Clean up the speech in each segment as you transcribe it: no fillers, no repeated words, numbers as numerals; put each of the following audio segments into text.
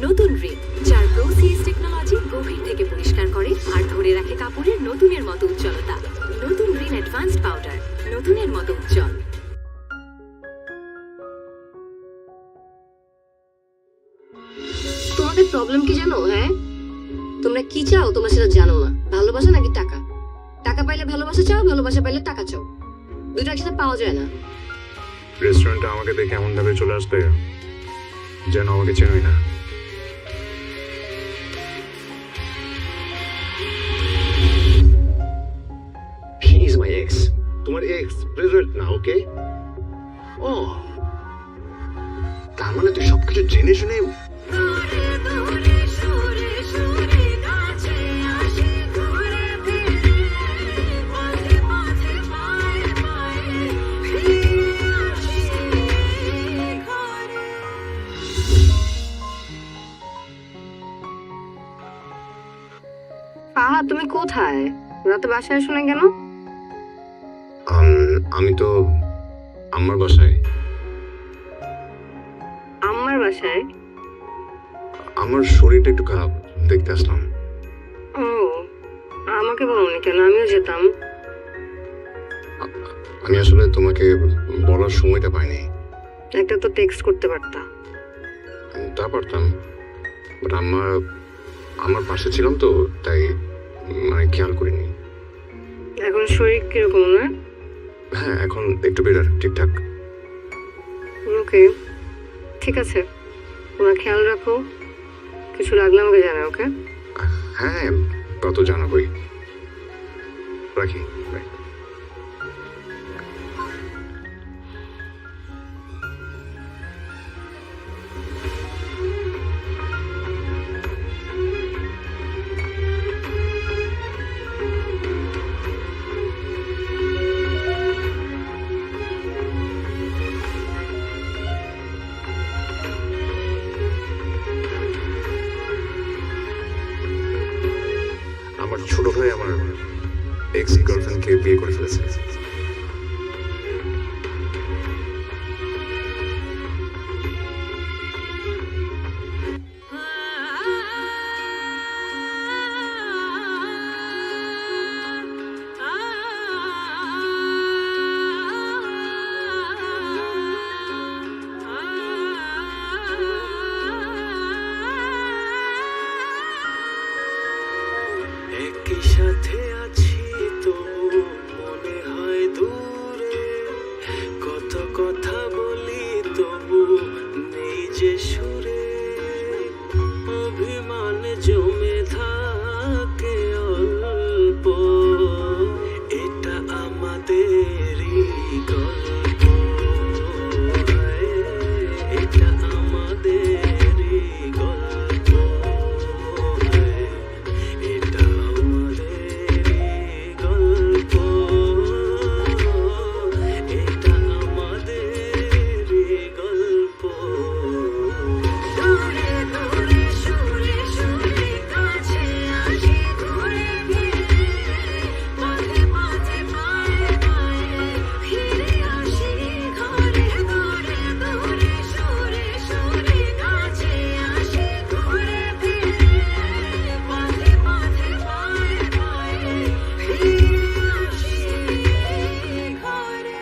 নতুন রিন, যার প্রোসিএস টেকনোলজি গভীর থেকে পরিষ্কার করে আর ধরে রাখে কাপড়ের নতুনের মতো উজ্জ্বলতা। নতুন রিন অ্যাডভান্সড পাউডার, নতুনের মতো উজ্জ্বল। তোমাদের প্রবলেম কি জানো? হ্যাঁ, তোমরা কি চাও তোমরা সেটা জানো না। ভালোবাসা নাকি টাকা? টাকা পাইলে ভালোবাসা চাও, ভালোবাসা পাইলে টাকা চাও। দুটো একসাথে পাওয়া যায় না। রেস্টুরেন্টে আমাকে দেখে এমন ভাবে চলে আসবে যেন আমাকে চেনই না। She is my ex. তোমার ex প্রেজেন্ট না, ওকে? ও, তার মানে তুই সবকিছু জেনে শুনে আহা, তুমি কোথায়? রাতে বাসায় আসো না কেন? আমি তো আমার বাসায়। আমার বাসায়? আমার শরীরটা একটু খারাপ, দেখতে আসলাম। ও, আমাকে বলোনি কেন? আমিও যেতাম। আমি আসলে তোমাকে বলার সময়টা পাইনি। একটা তো টেক্সট করতে পারতা। তা পারতাম, বাট আমার পাশে ছিলাম তো, তাই মানে খেয়াল করিনি। এখন শরীর কিরকম না? হ্যাঁ, এখন একটু বেটার, ঠিকঠাক। ওকে, ঠিক আছে, তোমরা খেয়াল রাখো। কিছু লাগলে আমাকে জানাও, ওকে? হ্যাঁ, কত জানাবই। রাখি, বাই। আমার ছোট ভাই আমার এক্স গার্লফ্রেন্ডকে বিয়ে করে ফেলেছে। একই সাথে আছি তবু মনে হয় দূরে, কত কথা বলি তবু নেই যে সুরে, অভিমান জমে থাকে অল্প, এটা আমাদেরই গল্প, এটা আমাদেরই গল্প, এটা আমাদেরই গল্প, এটা আমাদেরই গল্প। দূরে দূরে সুরে সুরে কাছে আসি ঘুরে ফিরে, পথে পথে পায়ে পায়ে ফিরে আসি ঘরে ঘরে। দূরে সুরে সুরে কাছে আসি ঘুরে ফিরে, পথে পথে পায়ে পায়ে ফিরে আসি ঘরে।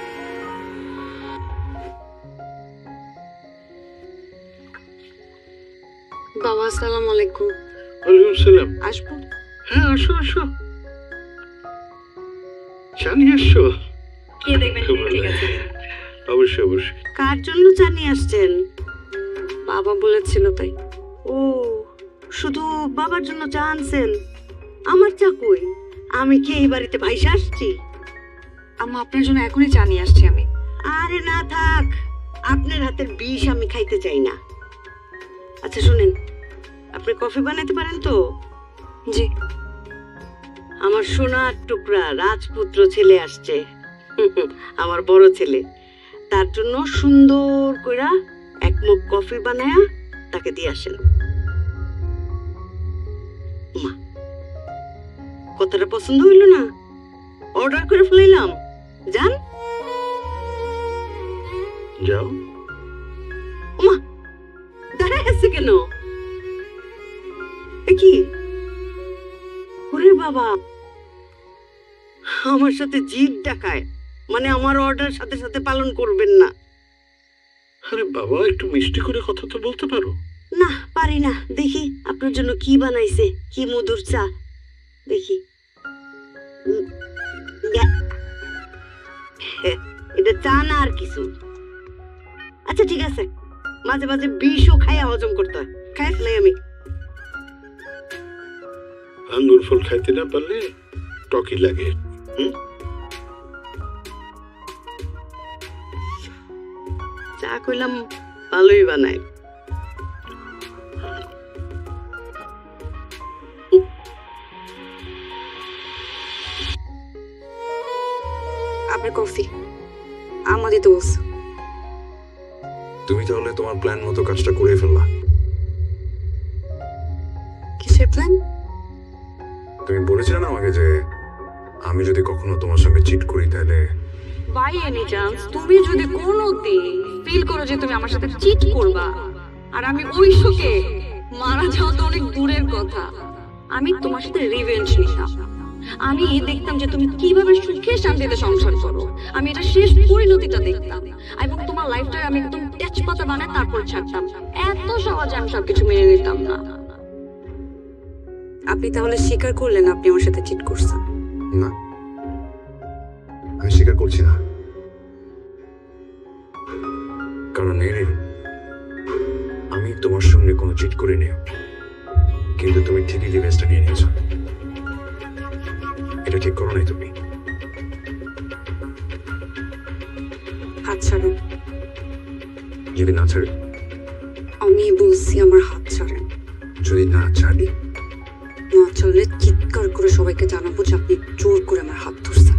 বাবা, আসসালামু আলাইকুম। ওয়ালাইকুম সালাম। আসবো? হ্যাঁ, আসো আসো, চা নিয়ে আসছো? খেয়ে দেখবেন, ঠিক আছে? অবশ্যই অবশ্যই। কার জন্য চা নিয়ে আসছেন? বাবা বলেছিল তাই। ও, শুধু বাবার জন্য চা আনছেন? আমার চা কই? আমি কি এই বাড়িতে ভাইসা আসছি? আম্মা, আপনার জন্য এখনই চা নিয়ে আসছি আমি। আরে না, থাক, আপনার হাতের বিষ আমি খাইতে চাই না। আচ্ছা শুনেন, আপনি কফি বানাতে পারেন তো? জি। আমার সোনার টুকরা রাজপুত্র ছেলে আসছে, আমার বড় ছেলে। তার জন্য সুন্দর কইরা এক মগ কফি বানায়া তাকে দিয়ে আসেন। মা, কথাটা পছন্দ হইল না? অর্ডার করে ফেলাইলাম, যান। যাও। ওমা, দাঁড়ায় আছে কেন? এ কি? ওরে বাবা, আমার সাথে জিদ দেখায়, মানে আমার অর্ডার সাথে সাথে পালন করবেন না। আরে বাবা, একটু মিষ্টি করে কথা তো বলতে পারো। না, পারি না। দেখি আপনার জন্য কি বানাইছে, কি মধুর চা। দেখি। গ্যা। এটা চা না আর কিছু। আচ্ছা ঠিক আছে, মাঝে মাঝে বিষও খাইয়া হজম করতে হয়, খাই ফেলাই আমি। আঙ্গুর ফল খাইতে না পারলে টকি লাগে। চা কইলাম ভালোই বানায়। আপনার কফি আমা দিতে বলছে। তুমি তাহলে তোমার প্ল্যান মতো কাজটা করে ফেললা। কিসের প্ল্যান? তুমি বলেছিলে না আমাকে যে আমি যদি কখনো তোমার সঙ্গে চিট করি তাহলে বাই এনি চান্স তুমি যদি কোনোদিন ফিল করো যে তুমি আমার সাথে চিট করবা আর আমি ওই শোকে মারা যাওয়া তো অনেক দূরের কথা, আমি তোমার সাথে রিভেঞ্জ নিতাম। আমি দেখতাম যে তুমি কিভাবে সুখে শান্তিতে সংসার করো, আমি এটা শেষ পরিণতিটা দেখতাম এবং তোমার লাইফটা আমি একদম তেজপাতা বানায় তারপর ছাড়তাম। এত সহজে আমি সবকিছু মেনে নিতাম না। আপনি তাহলে স্বীকার করলেন আপনি আমার সাথে চিট করছেন? না, আমি স্বীকার করছি না। কারণ এরিন, আমি তোমার সঙ্গে কোনো চিট করিনি, কিন্তু তুমি ঠিকই রিভেঞ্জটা নিয়ে নিয়েছো। এটা ঠিক করো নাই তুমি। হাত ছাড়েন। যদি না ছাড়ে? আমি বলছি আমার হাত ছাড়েন। যদি না ছাড়ি? না ছাড়লে চিৎকার করে সবাইকে জানাবো যে আপনি জোর করে আমার হাত ধরছেন।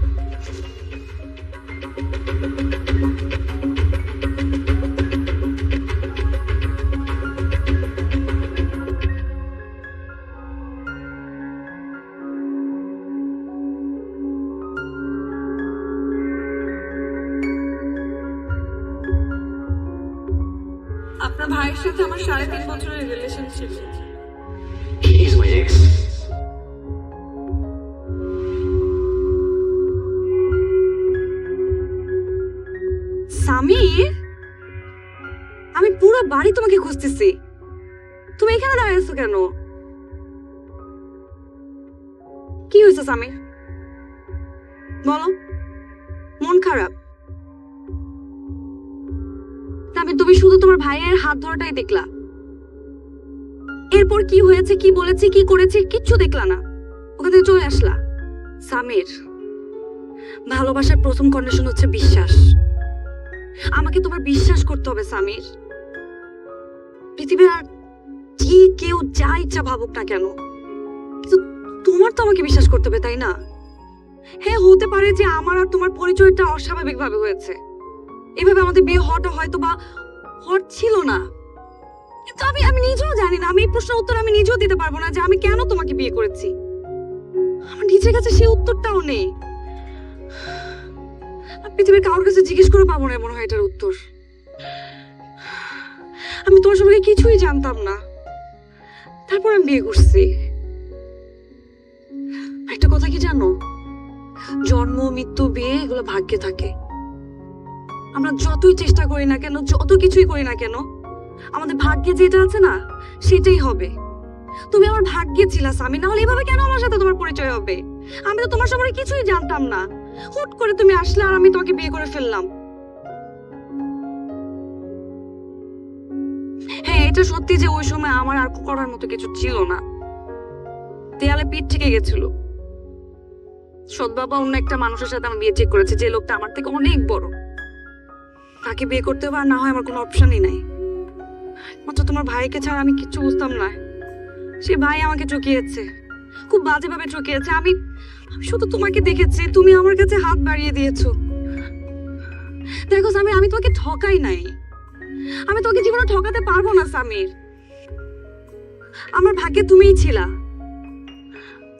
আপনার ভাইয়ের সাথে আমার 3.5 বছরের রিলেশন ছিল। He is my ex. Samir, আমি পুরো বাড়ি তোমাকে খুঁজতেছি, তুমি এখানে দাঁড়িয়ে আছো কেন? কি হয়েছে সামির, বলো। মন খারাপ? তুমি শুধু তোমার ভাইয়ের হাত ধরাটাই দেখলা, এরপর কি হয়েছে, কি বলেছে, কি করেছে কিচ্ছু দেখলা না, ওখান থেকে চলে আসলা। সামির, ভালোবাসার প্রথম কন্ডিশন হচ্ছে বিশ্বাস। আমাকে তোমার বিশ্বাস করতে হবে সামির। পৃথিবীর আর যে কেউ যা ইচ্ছা ভাবুক না কেন, কিন্তু তোমার তো আমাকে বিশ্বাস করতে হবে, তাই না? হ্যাঁ, হতে পারে যে আমার আর তোমার পরিচয়টা অস্বাভাবিক ভাবে হয়েছে, এভাবে আমাদের বিয়ে হওয়াটা হয়তো বা হট ছিল না, কিন্তু আমি নিজেও জানি না, আমি এই প্রশ্নের উত্তর আমি নিজেও দিতে পারবো না যে আমি কেন তোমাকে বিয়ে করেছি। আমার নিজের কাছে সেই উত্তরটাও নেই। পৃথিবীর কারোর কাছে জিজ্ঞেস করে পাবো না মনে হয় এটার উত্তর। আমি তোমার সম্পর্কে কিছুই জানতাম না, তারপর আমি বিয়ে করছি। একটা কথা কি জানো, জন্ম মৃত্যু বিয়ে এগুলো ভাগ্যে থাকে। আমরা যতই চেষ্টা করি না কেন, যত কিছুই করি না কেন, আমাদের ভাগ্যে যেটা আছে না সেটাই হবে। তুমি আমার ভাগ্যে ছিলা স্বামী, না হলে এভাবে কেন আমার সাথে তোমার পরিচয় হবে? আমি তো তোমার সম্পর্কে কিছুই জানতাম না, হুট করে তুমি আসলে আর আমি তোমাকে বিয়ে করে ফেললাম। হ্যাঁ, এটা সত্যি যে ওই সময় আমার আর করার মতো কিছু ছিল না, দেয়ালে পিঠ থেকে গেছিল। সৎ বাবা অন্য একটা মানুষের সাথে আমার বিয়ে ঠিক করেছে, যে লোকটা আমার থেকে অনেক বড়। তাকে বিয়ে করতে হবে আর না হয় আমার কোনো অপশনই নাই। মাত্র তোমার ভাইকে ছাড়া আমি কিচ্ছু বুঝতাম না। সে ভাই আমাকে ঠকিয়েছে, খুব বাজেভাবে ঠকিয়েছে। আমি শুধু তোমাকে দেখেছি, তুমি আমার কাছে হাত বাড়িয়ে দিয়েছো। দেখো সামির, আমি তোমাকে ঠকাই নাই, আমি তোমাকে জীবনে ঠকাতে পারবো না সামির। আমার ভাগ্যে তুমিই ছিলা,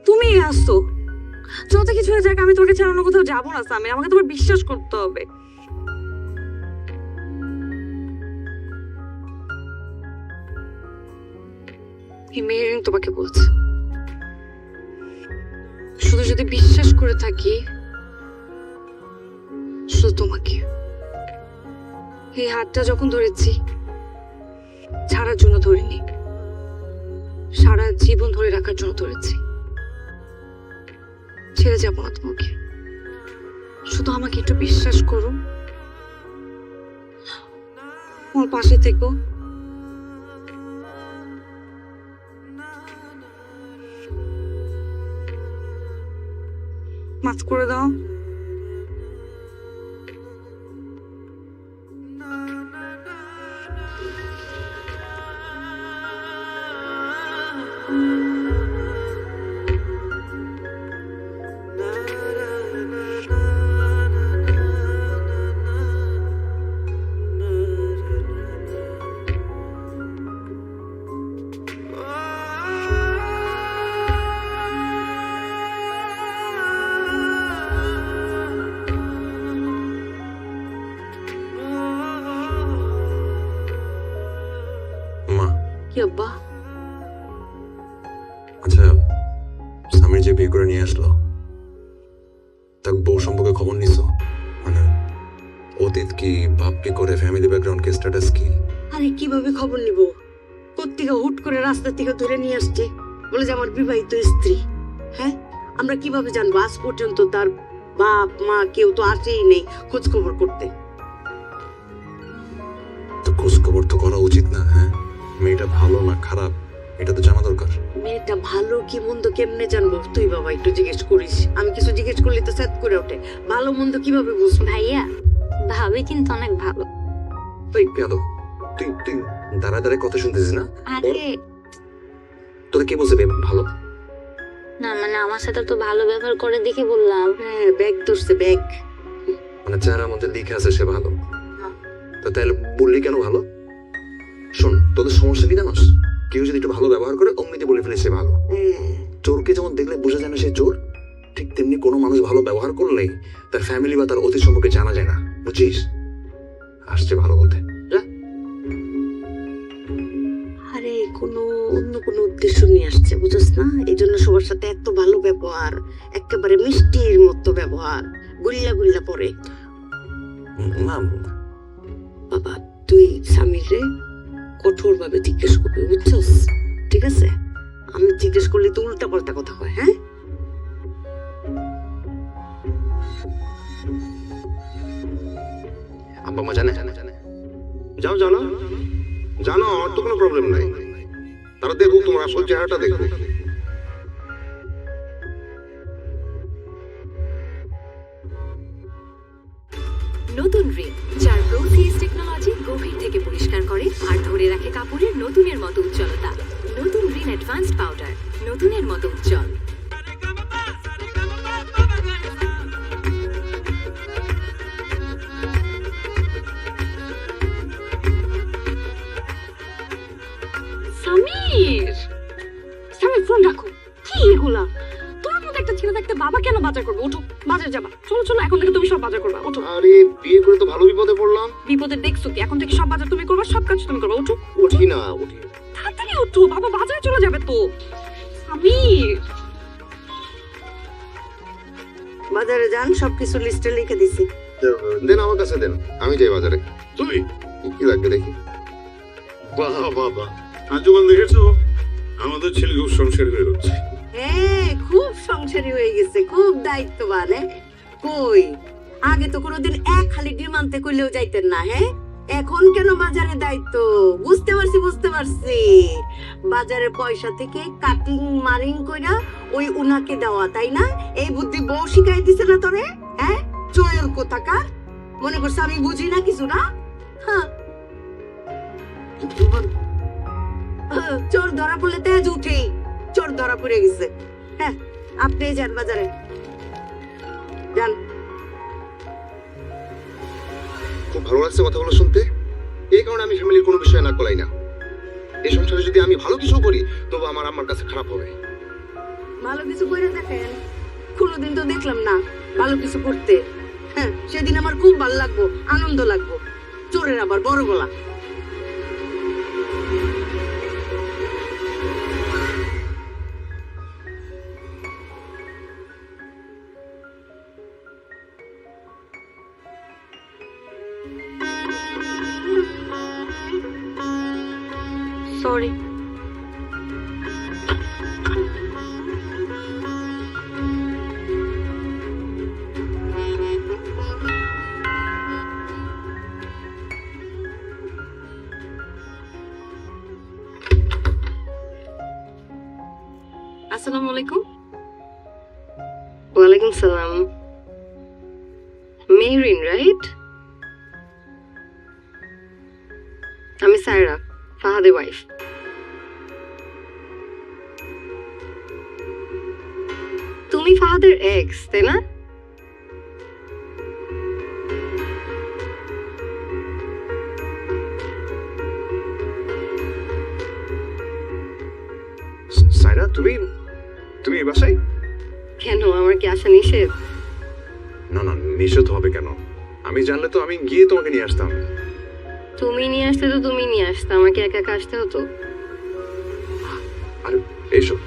তুমিই আসছো। যত কিছু হয়ে যাক, আমি তোমাকে ছাড়া অন্য কোথাও যাবো না সামির, আমাকে তোমার বিশ্বাস করতে হবে। এই মেহেরিন তোমাকে বলছে। শুধু যদি বিশ্বাস করে থাকি, শুধু তোমাকে। এই হাতটা যখন ধরেছি, ছাড়ার জন্য ধরিনি, সারা জীবন ধরে রাখার জন্য ধরেছি। ছেড়ে যাবো না তোমাকে, শুধু আমাকে একটু বিশ্বাস করো, আমার পাশে থেকো। মাফ করে দাও। মা, কি আব্বা? আচ্ছা স্বামীর যে বিয়ে করে নিয়ে আসলো, তার বউ সম্পর্কে খবর নিছো? মানে অতীত কি, বাপ কি করে, ফ্যামিলি ব্যাকগ্রাউন্ড কি, স্ট্যাটাস কি? আরে কিভাবে খবর নিব? কোত্থেকে হুট করে রাস্তা থেকে ধরে নিয়ে আসছে, বলে যে আমার বিবাহিত স্ত্রী। হ্যাঁ, আমরা কিভাবে জানবো? আজ পর্যন্ত তার বাপ মা কেউ তো আসেই নেই খোঁজ খবর করতে। তো খোঁজ খবর তো করা উচিত না? হ্যাঁ, মেয়েটা ভালো না খারাপ এটা তো জানা দরকার। মেয়েটা ভালো কি মন্দ কেমনে জানবো? তুই বাবা একটু জিজ্ঞেস করিস। আমি কিছু জিজ্ঞেস করলে তো সেট করে ওঠে। ভালো মন্দ কিভাবে বুঝবো? ভাইয়া, ভাবি কিন্তু অনেক ভালো। তুই পেয়াদো, তুই তুই দাঁড়ায় দাঁড়ায় কথা শুনতেছিস না? আরে তোরা কে বলছে বে ভালো? না, মানে আমার সাথে তো ভালো ব্যবহার করে দেখে বললাম। হ্যাঁ, ব্যাগ ধরছে ব্যাগ। মানে চেহারার মধ্যে লিখে আছে সে ভালো, তো তাহলে বললি কেন ভালো? শোন, তোদের সমস্যা কি জানোস? কেউ যদি একটু ভালো ব্যবহার করে অমনিতে বলে ফেলে সে ভালো। চোরকে যেমন দেখলে বোঝা যায় না সে চোর, ঠিক তেমনি কোনো মানুষ ভালো ব্যবহার করলেই তার ফ্যামিলি বা তার অতীত সম্পর্কে জানা যায় না, বুঝছিস? আসছে ভালো বলতে। আরে কোনো অন্য কোনো উদ্দেশ্য নিয়ে আসছে, বুঝছ না? এই জন্য সবার সাথে এত ভালো ব্যবহার, একেবারে মিষ্টির মতো ব্যবহার, গুল্লা গুল্লা পরে। না বাবা, তুই স্বামীরে কঠোর ভাবে জিজ্ঞেস করবি, বুঝছস? ঠিক আছে? আমি জিজ্ঞেস করলে তো উল্টা পাল্টা কথা কয়। হ্যাঁ, আব্বা মা জানে? যাও জানো, জানো, আমার তো কোনো প্রবলেম নাই। তারা দেখুক, তোমার আসল চেহারাটা দেখুক। নতুন রিন, যার প্রোসিএস টেকনোলজি গভীর থেকে পরিষ্কার করে আর ধরে রাখে কাপড়ের নতুনের মতো উজ্জ্বলতা। নতুন রিন অ্যাডভান্সড পাউডার, নতুনের মতো উজ্জ্বল। সামির, সামির ফোন রাখো। কি এগুলা? তোমার মতো একটা ছেলে থাকতে বাবা কেন বাজার করবে? ওঠো, বাজার যাবা। চলো চলো, এখন থেকে তুমি সব বাজার করবা। ওঠো। আরে বিয়ে করে তো ভালো বিপদে পড়লাম। বিপদে দেখছো কি? এখন থেকে সব বাজার তুমি করবা, সব কাজ তুমি করবা। ওঠো, উঠি না, উঠি। তাড়াতাড়ি ওঠো, বাবা বাজারে চলে যাবে তো। সামির, বাজারে যান, সবকিছু লিস্টে লিখে দিছি। দেন আমার কাছে দেন, আমি যাই বাজারে। তুই কি লাগবে দেখি। বাহ বাবা, আজকাল দেখেছো আমাদের ছেলে খুব সংসার হয়ে যাচ্ছে। হ্যাঁ, খুব সংসারী হয়ে গেছে, খুব দায়িত্ববান। কই আগে তো কোনোদিন এক খালি ডিম আনতে কইলেও যাইতেন না। হ্যাঁ, এখন কেন বাজারে দায়িত্ব? বুঝতে পারছি, বুঝতে পারছি। বাজারে পয়সা থেকে কাটিং মারিং কইরা ওই উনাকে দেওয়া, তাই না? এই বুদ্ধি বউ শিখাই দিছে না তোরে? হ্যাঁ, চোর কোথাকার। মনে করছে আমি বুঝি না কিছু? না, হ্যাঁ। চোর ধরা পড়লে তেজ উঠেই, চোর ধরা পড়ে গেছে। হ্যাঁ, আপনি যান বাজারে, যান। খুব ভালো লাগছে কথাগুলো শুনতে। এই কারণে আমি ফ্যামিলির কোনো বিষয়ে নাক গলাই না। এই সংসারে যদি আমি ভালো কিছু করি, তবু আমার আম্মার কাছে খারাপ হবে। ভালো কিছু করে দেখেন, কোনোদিন তো দেখলাম না ভালো কিছু করতে। হ্যাঁ, সেদিন আমার খুব ভালো লাগবো, আনন্দ লাগবো। চোরের আবার বড় গলা। সরি। আসসালামু আলাইকুম। ওয়ালাইকুম সালাম। মেহরিন রাইট? আমি সায়রা, ফাহাদের ওয়াইফ। তুমি ফাহাদের এক্স, তাই না? সাইরা, তুমি তুমি এই বাসায়? কেন, আমার কি আসা নিষেধ? না না, নিষেধ হবে কেন? আমি জানলে তো আমি গিয়ে তোমাকে নিয়ে আসতাম। তুমি নিয়ে আসতে তো তুমি নিয়ে আসতে, আমাকে একা একা আসতে হতো? আর এইসব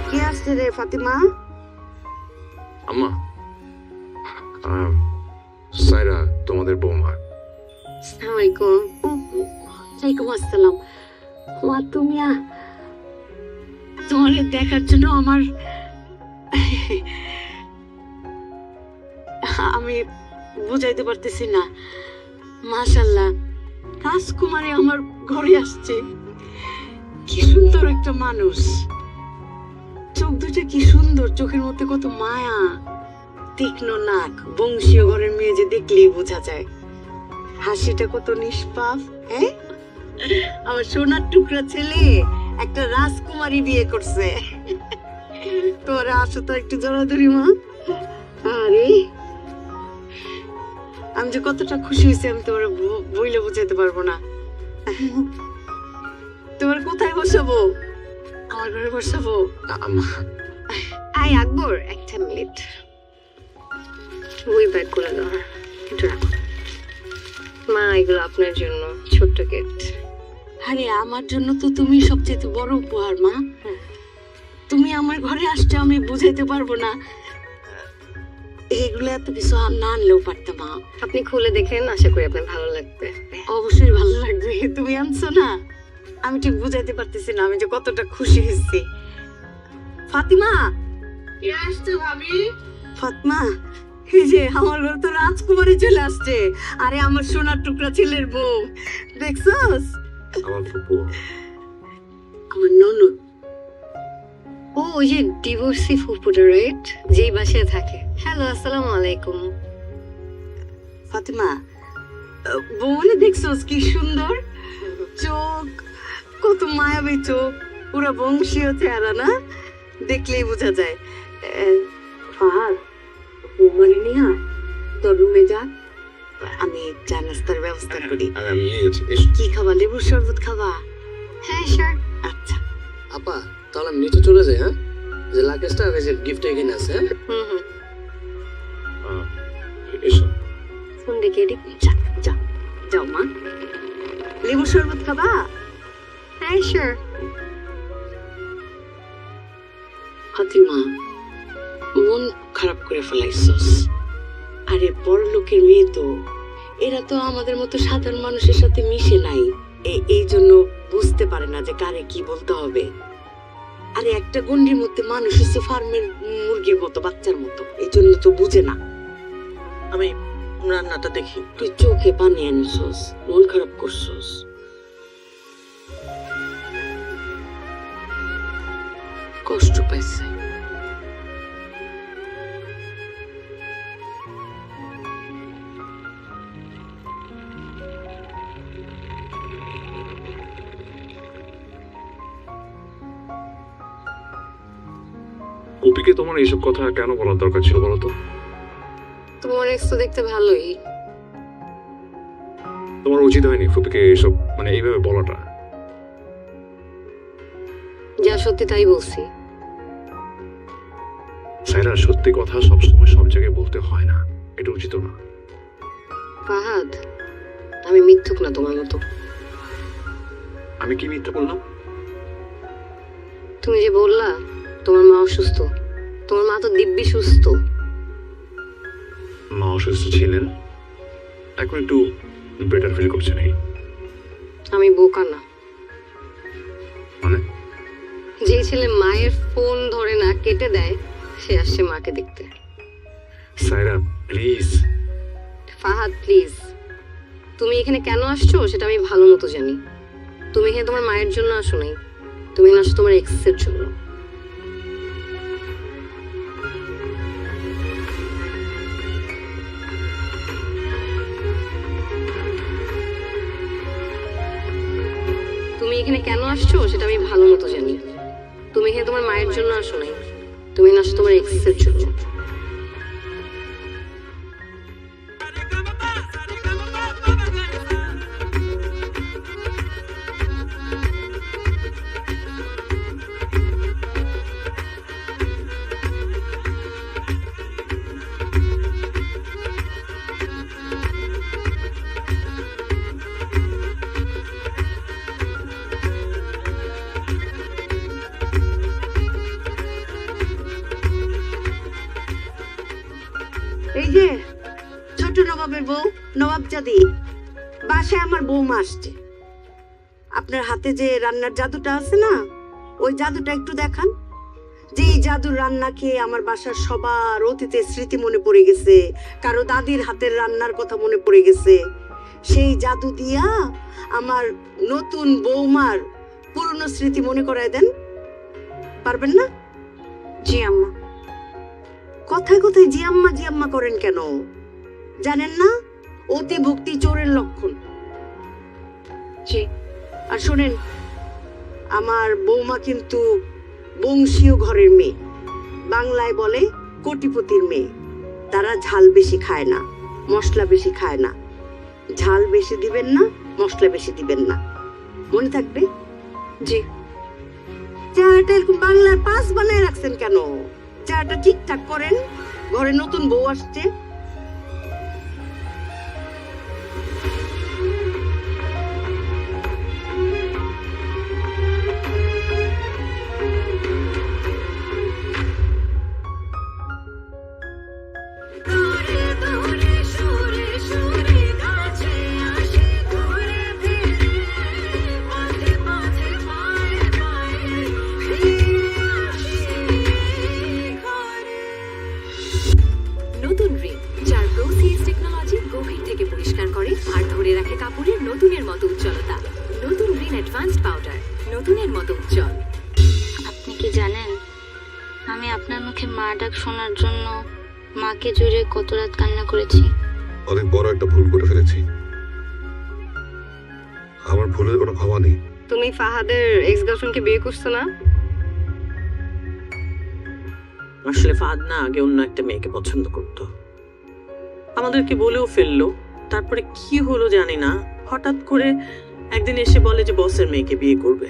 কে আসছে রে ফাতিমা? আম্মা, সাইরা তোমাদের বৌমা। আসসালামু আলাইকুম। ওয়ালাইকুম আসসালাম। মা তুমি তোমার দেখার জন্য আমি বুঝাইতে পারতেছি না। মাশাআল্লাহ, রাজকুমারী আমার ঘরে আসছে। কি সুন্দর একটা মানুষ, চোখ দুটো কি সুন্দর, চোখের মধ্যে কত মায়া, তীক্ষ্ণ নাক, বংশীয় ঘরের মেয়ে যে দেখলেই বোঝা যায়। হাসিটা কত নিষ্পাপ। হ্যাঁ, আমার সোনার টুকরা ছেলে একটা রাজকুমারী বিয়ে করছে। তোরা আসো তো একটু জড়াধরি মা। আরে আমি যে কতটা খুশি হয়েছি আমি তোমার বইলে বুঝাইতে পারবো না। তোমার কোথায় বসাবো? আমার ঘরে বসাবো? আম্মা, আই আকবর, একটা মিনিট। বই ব্যাগ করে দাও। এটা রাখো মা, এগুলো আপনার জন্য ছোট্ট গিফট। আরে আমার জন্য তো তুমি সবচেয়ে বড় উপহার মা। তুমি আমার ঘরে আসছো, আমি বুঝাইতে পারবো না। এগুলো এত কিছু না আনলেও পারতাম মা। আপনি খুলে দেখেন, আশা করি আপনার ভালো লাগবে। অবশ্যই ভালো লাগবে। তুমি আনছো না, আমি ঠিক বুঝাইতে পারতেছি না আমি যে কতটা খুশি হয়েছি। ফাতিমা, কে আসছে ভাবি? ফাতিমা, এই যে আমার ঘরে তো রাজকুমারী চলে আসছে। আরে আমার সোনার টুকরা ছেলের বউ, দেখছস? আমার ফুপু। আমার ননদ। ও, ওই যে ডিভোর্সি ফুপুটা, রাইট? যেই বাসায় থাকে। হ্যালো, আসসালামু আলাইকুম। ফাতিমা, বউরে দেখছস কি সুন্দর চোখ, কত মায়াবী চোখ, পুরো বংশীয় চেহারা না? দেখলেই বোঝা যায়। ফাহাদ, বৌমারে নিয়ে তোর রুমে যা, আমি চা নাস্তার ব্যবস্থা করি। আমি নিয়ে যাচ্ছি। এসো। কি খাবা? লেবুর শরবত খাবা? হ্যাঁ স্যার। আচ্ছা। আপা, তাহলে আমি নিচে চলে যাই। হ্যাঁ, যে লাগেজটা আর এই যে গিফট এখানে আছে। হ্যাঁ, হুম হুম। এসো। ফোন দেখে এদিকে যা যা যাও মা। লেবুর শরবত খাবা? হ্যাঁ স্যার। ফাতিমা, মন খারাপ করে ফেলাইছস। আরে বড় লোকের মেয়ে তো, এরা তো আমাদের মতো সাধারণ মানুষের সাথে মিশে নাই, এই জন্য বুঝতে পারে না যে কারে কি বলতে হবে। আরে একটা গন্ডির মধ্যে মানুষ হচ্ছে ফার্মের মুরগির মতো, বাচ্চার মতো, এই জন্য তো বুঝে না। আমি রান্নাটা দেখি। তুই চোখে পানি আনছস, মন খারাপ করছস। কষ্ট পাইছে। কপিকে তোমার এইসব কথা কেন বলার দরকার ছিল বলো তো? তোমার এক্স তো দেখতে ভালোই। তোমার উচিত হয়নি ফুপিকে এইসব মানে এইভাবে বলাটা। যা সত্যি তাই বলছি। সাইরা, সত্যি কথা সবসময় সব জায়গায় বলতে হয় না, এটা উচিত না। ফাহাদ, আমি মিথ্যুক না তোমার মতো। আমি কি মিথ্যা বললাম? তুমি যে বললা তোমার মা অসুস্থ, তোমার মা তো দিব্যি সুস্থ। মা অসুস্থ ছিলেন, এখন একটু বেটার ফিল করছে নাকি? আমি বোকা না। মানে যে ছেলে মায়ের ফোন ধরে না কেটে দেয় সে আসছে মাকে দেখতে। সাইরা প্লিজ। ফাহাদ প্লিজ, তুমি এখানে কেন আসছো সেটা আমি ভালো মতো জানি। তুমি এখানে তোমার মায়ের জন্য আসো নাই, তুমি এখানে আসছো তোমার এক্সের জন্য। তুমি এখানে কেন আসছো সেটা আমি ভালো মতো জানি। তুমি এখানে তোমার মায়ের জন্য আসো নাই, তুমি এখানে আসছো তোমার এক্সের জন্য। এই যে ছোট নবাবের বউ নবাবজাদি, বাসায় আমার বৌমা আসছে। আপনার হাতে যে রান্নার জাদুটা আছে না, ওই জাদুটা একটু দেখান। যে এই জাদুর রান্না খেয়ে আমার বাসার সবার অতীতের স্মৃতি মনে পড়ে গেছে, কারো দাদির হাতের রান্নার কথা মনে পড়ে গেছে। সেই জাদু দিয়া আমার নতুন বৌমার পুরনো স্মৃতি মনে করায় দেন, পারবেন না? জি আম্মা। কথায় কথায় জি আম্মা করেন কেন? জানেন না অতি ভক্তি চোরের লক্ষণ? জি। আর শোনেন, আমার বৌমা কিন্তু বংশীয় ঘরের মেয়ে, বাংলায় বলে কোটিপতির মেয়ে। তারা ঝাল বেশি খায় না, মশলা বেশি খায় না। ঝাল বেশি দিবেন না, মশলা বেশি দিবেন না, মনে থাকবে? জি। চাটা এরকম বাংলার পাস বানায় রাখছেন কেন? চাটা ঠিকঠাক করেন, ঘরে নতুন বউ আসছে। নতুন রিন, যার প্রোসিএস টেকনোলজি গভীর থেকে পরিষ্কার করে আর ধরে রাখে কাপড়ের নতুনের মতো উজ্জ্বলতা। নতুন রিন অ্যাডভান্সড পাউডার, নতুনের মতো উজ্জ্বল। আপনি কি জানেন আমি আপনার মুখে মা ডাক শোনার জন্য মাকে জুড়ে কত রাত কান্না করেছি? অনেক বড় একটা ভুল করে ফেলেছি। আমার ভুলের কোনো ক্ষমা নেই। তুমি ফাহাদের এক্স গার্লফ্রেন্ডকে বিয়ে করছো না? আসলে ফাহাদ না আগে অন্য একটা মেয়েকে পছন্দ করতো, আমাদেরকে বলেও ফেললো। তারপরে কি হলো জানি না, হঠাৎ করে একদিন এসে বলে যে বসের মেয়েকে বিয়ে করবে।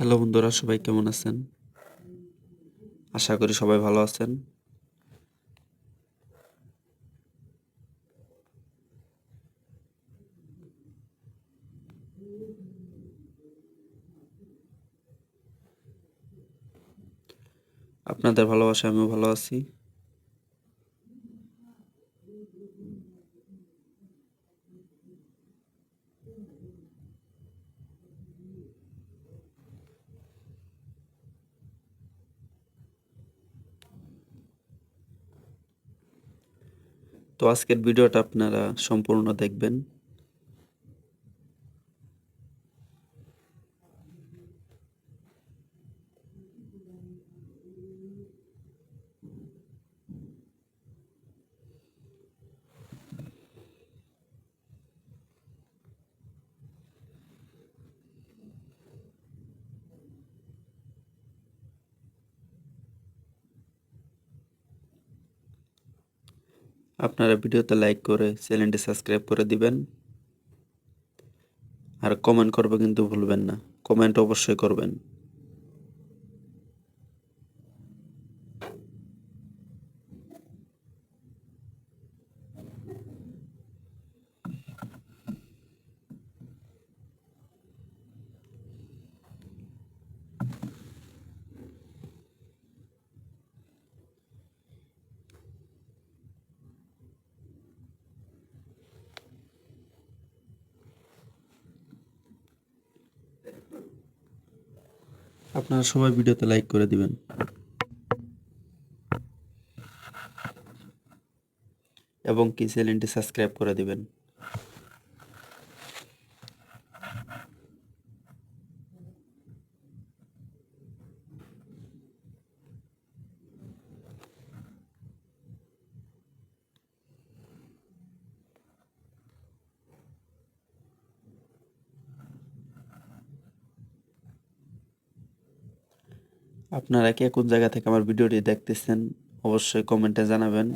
হ্যালো বন্ধুরা, সবাই কেমন আছেন? আশা করি সবাই ভালো আছেন। আপনাদের ভালোবাসায় আমিও ভালো আছি। তো আজকের ভিডিওটা আপনারা সম্পূর্ণ দেখবেন। আপনারা ভিডিওতে লাইক করে চ্যানেলটি সাবস্ক্রাইব করে দিবেন, আর কমেন্ট করবে কিন্তু ভুলবেন না। কমেন্ট অবশ্যই করবেন। আপনারা সবাই ভিডিওতে লাইক করে দিবেন এবং কি চ্যানেলটি সাবস্ক্রাইব করে দিবেন। আপনারা কে কোন জায়গা থেকে আমার ভিডিওটি দেখতেছেন অবশ্যই কমেন্টে জানাবেন।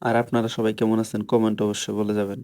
আর আপনারা সবাই কেমন আছেন কমেন্ট অবশ্যই বলে যাবেন।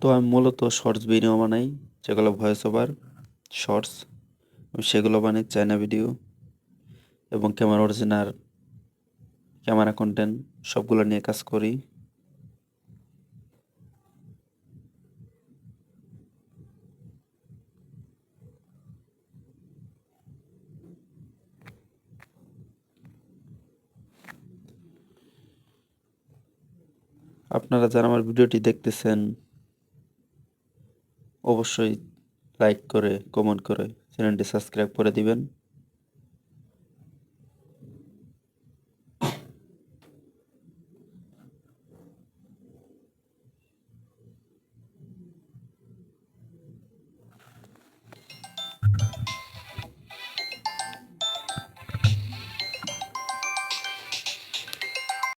তো আমি মূলত শর্টস ভিডিও বানাই, যেগুলো ভয়েস ওভার শর্টস, আমি সেগুলো বানাই চায়না ভিডিও এবং ক্যামেরা অরিজিনাল ক্যামেরা কন্টেন্ট সবগুলো নিয়ে কাজ করি। আপনারা যারা আমার ভিডিওটি দেখতেছেন অবশ্যই লাইক করে কমেন্ট করে চ্যানেলটি সাবস্ক্রাইব করে দিবেন।